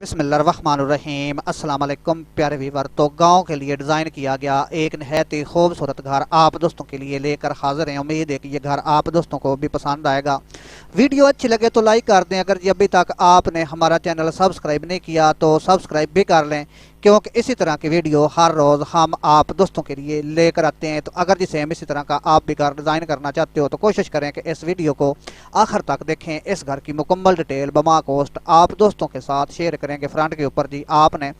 बिस्मिल्लाहिर्रहमानिर्रहीम अस्सलाम वालेकुम प्यारे व्यूअर। तो गांव के लिए डिज़ाइन किया गया एक नहायत ही खूबसूरत घर आप दोस्तों के लिए लेकर हाजिर हैं। उम्मीद है कि ये घर आप दोस्तों को भी पसंद आएगा। वीडियो अच्छी लगे तो लाइक कर दें। अगर अभी तक आपने हमारा चैनल सब्सक्राइब नहीं किया तो सब्सक्राइब भी कर लें, क्योंकि इसी तरह की वीडियो हर रोज़ हम आप दोस्तों के लिए लेकर आते हैं। तो अगर जिसे हम इसी तरह का आप भी घर डिज़ाइन करना चाहते हो तो कोशिश करें कि इस वीडियो को आखिर तक देखें। इस घर की मुकम्मल डिटेल बमा कॉस्ट आप दोस्तों के साथ शेयर करेंगे। फ्रंट के ऊपर जी आपने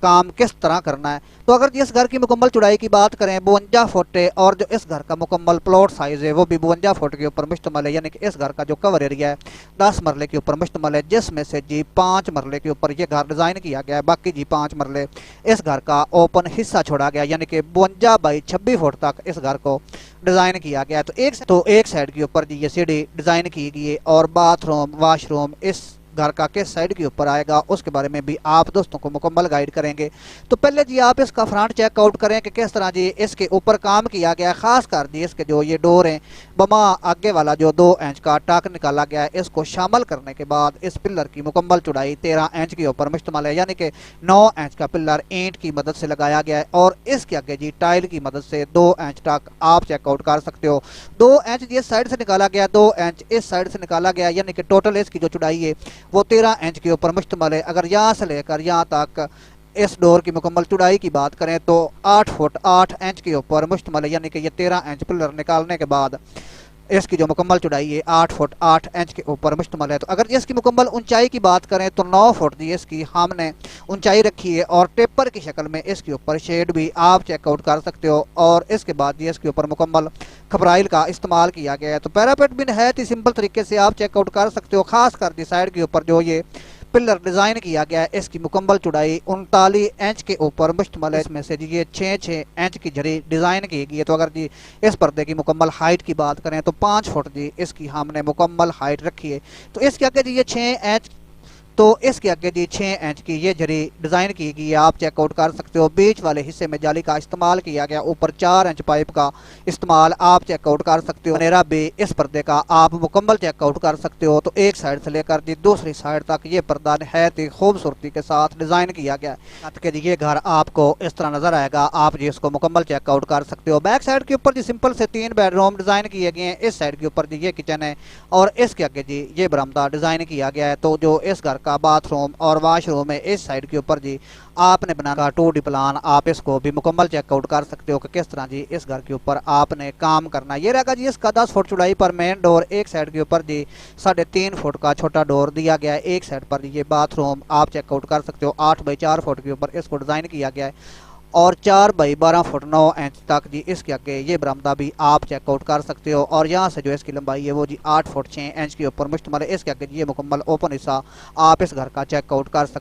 काम किस तरह करना है। तो अगर इस घर की मुकम्मल चौड़ाई की बात करें 52 फुट है, और जो इस घर का मुकम्मल प्लॉट साइज़ है वो भी 52 फुट के ऊपर मुश्तमल है। यानी कि इस घर का जो कवर एरिया है 10 मरले के ऊपर मुश्तमल है, जिसमें से जी 5 मरले के ऊपर ये घर डिज़ाइन किया गया है। बाकी जी 5 मरले इस घर का ओपन हिस्सा छोड़ा गया, यानी कि 52 बाई 26 फुट तक इस घर को डिज़ाइन किया गया है। तो एक साइड के ऊपर जी ये सीढ़ी डिज़ाइन की गई है, और बाथरूम वाशरूम इस घर का किस साइड के ऊपर आएगा उसके बारे में भी आप दोस्तों को मुकम्मल गाइड करेंगे। तो पहले जी आप इसका फ्रंट चेकआउट करें कि किस तरह जी इसके ऊपर काम किया गया है। खास कर जी इसके जो ये डोर हैं बमा आगे वाला जो 2 इंच का टाक निकाला गया है, इसको शामिल करने के बाद इस पिलर की मुकम्मल चौड़ाई 13 इंच के ऊपर मुश्तमल है। यानी कि 9 इंच का पिलर ईंट की मदद से लगाया गया है, और इसके आगे जी टाइल की मदद से 2 इंच तक आप चेकआउट कर सकते हो। 2 इंच जी इस साइड से निकाला गया, 2 इंच इस साइड से निकाला गया, यानी कि टोटल इसकी जो चौड़ाई है वो 13 इंच के ऊपर मुश्तमल है। अगर यहाँ से लेकर यहाँ तक इस डोर की मुकम्मल चौड़ाई की बात करें तो 8 फुट 8 इंच के ऊपर मुश्तमल है। यानी कि ये 13 इंच पिलर निकालने के बाद इसकी जो मुकम्मल चौड़ाई है 8 फुट 8 इंच के ऊपर मुश्तमल है। तो अगर इसकी मुकम्मल ऊंचाई की बात करें तो 9 फुट दी इसकी हमने ऊंचाई रखी है, और टेपर की शक्ल में इसके ऊपर शेड भी आप चेकआउट कर सकते हो। और इसके बाद ये इसके ऊपर मुकम्मल खबराइल का इस्तेमाल किया गया है। तो पैरापेट भी नहायत ही सिंपल तरीके से आप चेकआउट कर सकते हो। खास कर दी साइड के ऊपर जो ये पिलर डिज़ाइन किया गया है इसकी मुकम्मल चौड़ाई 39 इंच के ऊपर मुश्तमल है। इसमें से जी ये 6 इंच की झड़ी डिज़ाइन की गई है। तो अगर जी इस पर्दे की मुकम्मल हाइट की बात करें तो 5 फुट जी इसकी हमने मुकम्मल हाइट रखी है। तो इसके आगे जी ये 6 इंच तो इसके आगे जी 6 इंच की ये झड़ी डिज़ाइन की गई है, आप चेकआउट कर सकते हो। बीच वाले हिस्से में जाली का इस्तेमाल किया गया, ऊपर 4 इंच पाइप का इस्तेमाल आप चेकआउट कर सकते हो। नेरा भी इस पर्दे का आप मुकम्मल चेकआउट कर सकते हो। तो एक साइड से लेकर जी दूसरी साइड तक ये पर्दा नहायत ही खूबसूरती के साथ डिज़ाइन किया गया है। जी ये घर आपको इस तरह नज़र आएगा, आप जी इसको मुकम्मल चेकआउट कर सकते हो। बैक साइड के ऊपर जी सिंपल से 3 बेडरूम डिज़ाइन किए गए हैं। इस साइड के ऊपर जी ये किचन है, और इसके आगे जी ये बरामदा डिज़ाइन किया गया है। तो जो इस घर का बाथरूम और वाशरूम है इस साइड के ऊपर जी आपने बनाना 2D प्लान, आप इसको भी मुकम्मल चेकआउट कर सकते हो कि किस तरह जी इस घर के ऊपर आपने काम करना है। ये रहेगा जी इसका 10 फुट चौड़ाई पर मेन डोर। एक साइड के ऊपर जी 3.5 फुट का छोटा डोर दिया गया है। एक साइड पर ये बाथरूम आप चेकआउट कर सकते हो। 8 बाई 4 फुट के ऊपर इसको डिज़ाइन किया गया है, और 4 बाई 12 फुट 9 इंच तक जी इसके आगे ये बरामदा भी आप चेकआउट कर सकते हो। और यहाँ से जो इसकी लंबाई है वो जी 8 फुट 6 इंच के ऊपर मुश्तमल है। इसके आगे ये मुकम्मल ओपन हिस्सा आप इस घर का चेकआउट कर सकते हो।